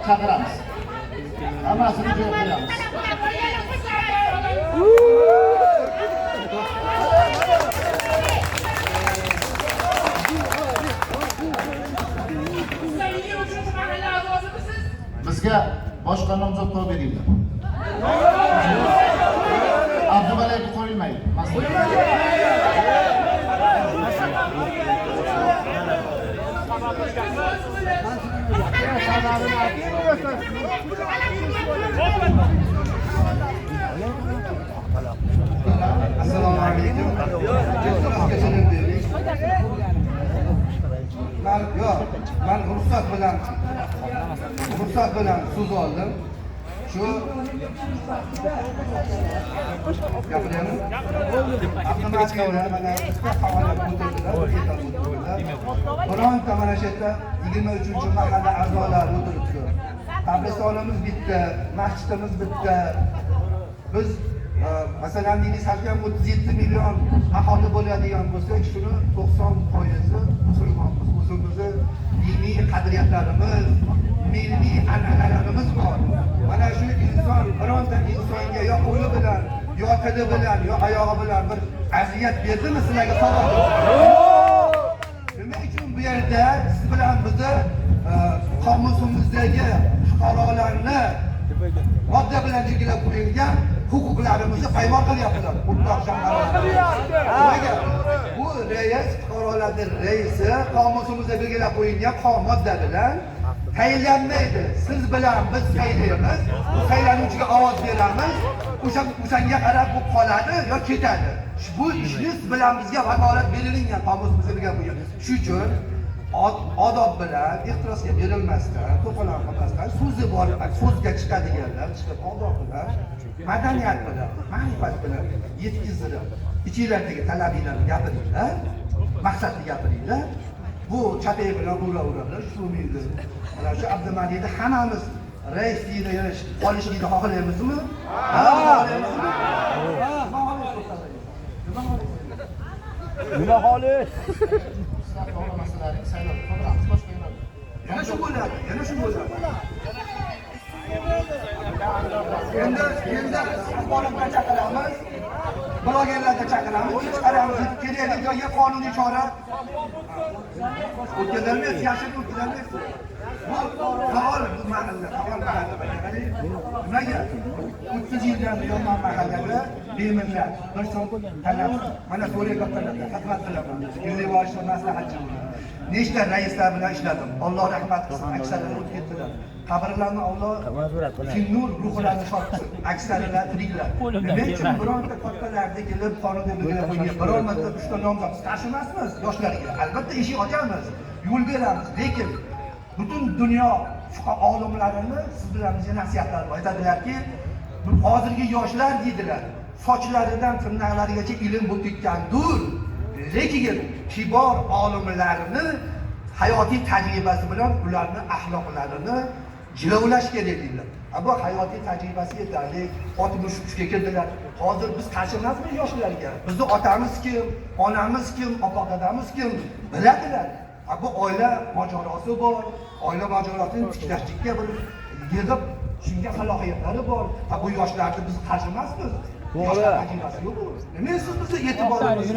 Çağıramiz. Hammasini joy qo'yamiz. Bizga boshqa nomzod qo'yib beringlar. Abduvalayga qo'yilmaydi. Assalomu alaykum. Ben ruhsat bilan so'z oldim. Shu gapiryapman. Avtomatiklar mana havola o'tirdilar. Bironta mana shu yerda 23-mahalla a'zolari o'tiribdi. Qabristonimiz bitta, masjidimiz bitta. Biz masalan deylik salkam 37 million aholi bo'ladigan bo'lsak, shuni 90% musulmonmiz. O'zimizni diniy qadriyatlarimiz, milliy an'analarimiz bor. Mana shu inson bironta insonga yo qo'li bilan, yo tili bilan, yo oyog'i bilan bir aziyat berdimi sizlarga savol? Nima uchun bu yerda siz bilan bizni qomusimizdagi fuqarolarni modda bilan belgilab qo'yilgan huquqlarimizni poymol qilyaptilar. Bu reis fuqarolarning reisi qomusimizda belgilab qo'yilgan modda bilan tayinlanmaydi. Siz bilan biz saylaymiz, bu saylanuvchiga ovoz beramiz, o'shanga qarab bu qoladi yo ketadi. Bu ishni siz bilan bizga vakolat berilgan qomusimizda belgilab qo'yilgan. Shuning uchun odob bilan ehtirosga berilmasdan, to'polon qilmasdan so'zi bor, so'zga chiqadiganlar chiqib odob bilan, madaniyat bilan, ma'rifat bilan yetkazilib, ichinglardagi talabinglarni gapiringlar, maqsadni gapiringlar. Bu chatay bilan ura-uralar shu menda. Mana shu Abdumalikni hammamiz rais deydi, qolishlikni xohlaymizmi? Ha, xohlaymizmi? Nima holi? Yana shu bo'ladi, yana shu bo'ladi. Endi ahvolimizni chaqiramiz, blogerlarni chaqiramiz, chiqaramiz, kerakli joyga qonuniy chora o'tkazilmaydi, yashirib o'tkazilmaydi. Faol mahalla, faol mahalla. Nimaga? 30 yildan buyon mahallada bemillat bir so'm talab, mana to'rayotganlarga xizmat qilaman. Yurtboshi maslahatchi. Nechta raislar bilan ishladim. Alloh rahmat qilsin, aksarlari o'tib ketdilar. Qabrlarni Alloh nur ruhlarni shod qilsin. Aksarlari tiriklar. Nima uchun bironta kattalarda kelib qonunga belgilab qo'ygan biror marta 3 ta nomzod tashimasmiz yoshlarga. Albatta eshik ochamiz, yo'l beramiz, lekin butun dunyo olimlarini siz bilan bizga nasihatlar aytadilarki, hozirgi yoshlar deydilar, sochlaridan tirnoqlarigacha ilm bo'tgandir. Lekin kibor olimlarni hayotiy tajribasi bilan ularni axloqlarini jilovlash kerak deydilar. Bu hayotiy tajribasi yetarli. 63 ga kirdilar. Hozir biz qarshi emasmiz yoshlarga. Bizni otamiz kim, onamiz kim, ota-dadamiz kim biladilar. Bu oila mojarosi bor. Oila mojarosini tiklashlikka bir yig'ib shunga salohiyatlari bor. Bu yoshlarni biz qarshi emasmiz. Yoshlar tajribasi yo'q. Nima siz bizga e'tiborimiz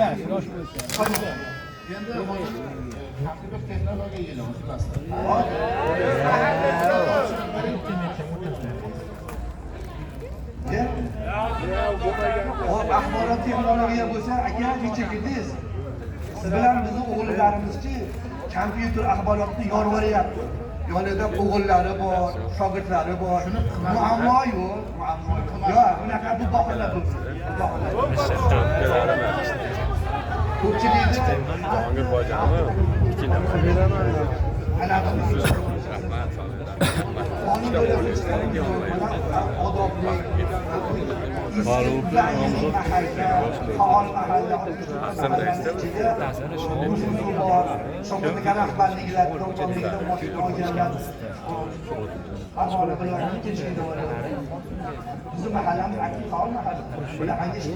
Endi bir texnologiya yili o'zbekistonda. Axborot texnologiya bo'lsa, aka necha kedingiz? Siz bilan bizning o'g'illarimizchi kompyuter axborotni yorvoryapti. Yonida o'g'illari bor, shogirdlari bor. Muammo yo'q. Yo'q, bunaqa bu bahona bo'lsin. Ko'pchilikni Jahongir boyjanimi? odobli faol mahalla rahbarliklar bizim mahallamiz aktiv faol mahalla. Bunaqangi ish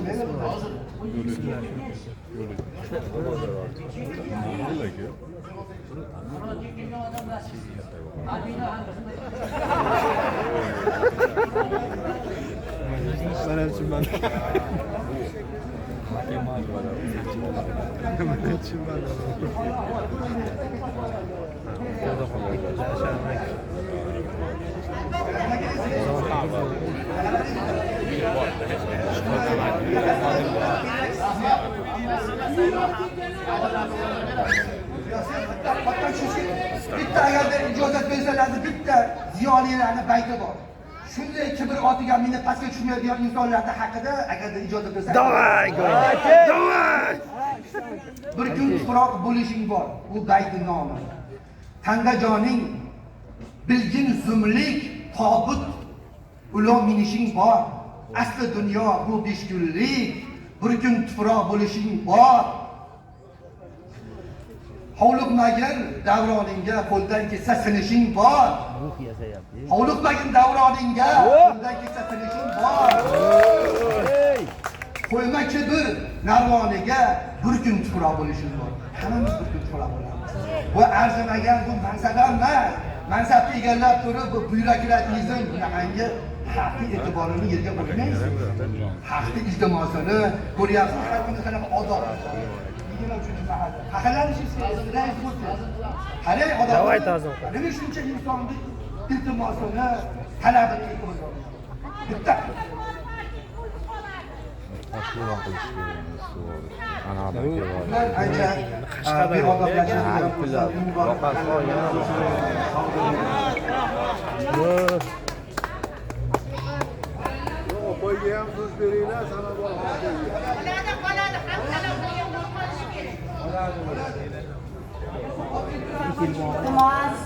bitta agarda ijozat bersalardi, bitta ziyolilarni bayti bor. Shunday kibr otiga minib pastga tushmaydigan insonlarning haqida agarda ijozat bersa. Davay! Bir kun tuproq bo'lishing bor. Bu baytning nomi. Tangajoning bilgin zumlik tobut ulov minishing bor. Asli dunyo bu 5 kunlik. Bir kun tuproq bo'lishing bor. Hovliqmagin davroningga qo'ldan kelsa sinishing bor. Hovliqmagin davroningga qo'ldan kelsa sinishing bor. Qo'yma kibr narvoniga bir kun tuproq bo'lishing bor. Hammamiz bir kun tuproq bo'lamiz. Bu arzimagan bu mansab emas. Mansabni egallab turib bu byurokratizm bunaqangi xalqning e'tiborini yerga qo'ymaysiz. Xalqning iltimosini ko'ryapsiz, xalqimiz qanaqa odob. Qalay odamlar nima shuncha insonni iltimosini talabini qiladi. Bitta Qo'yga ham so'z beringlar, sana bor. Iltimos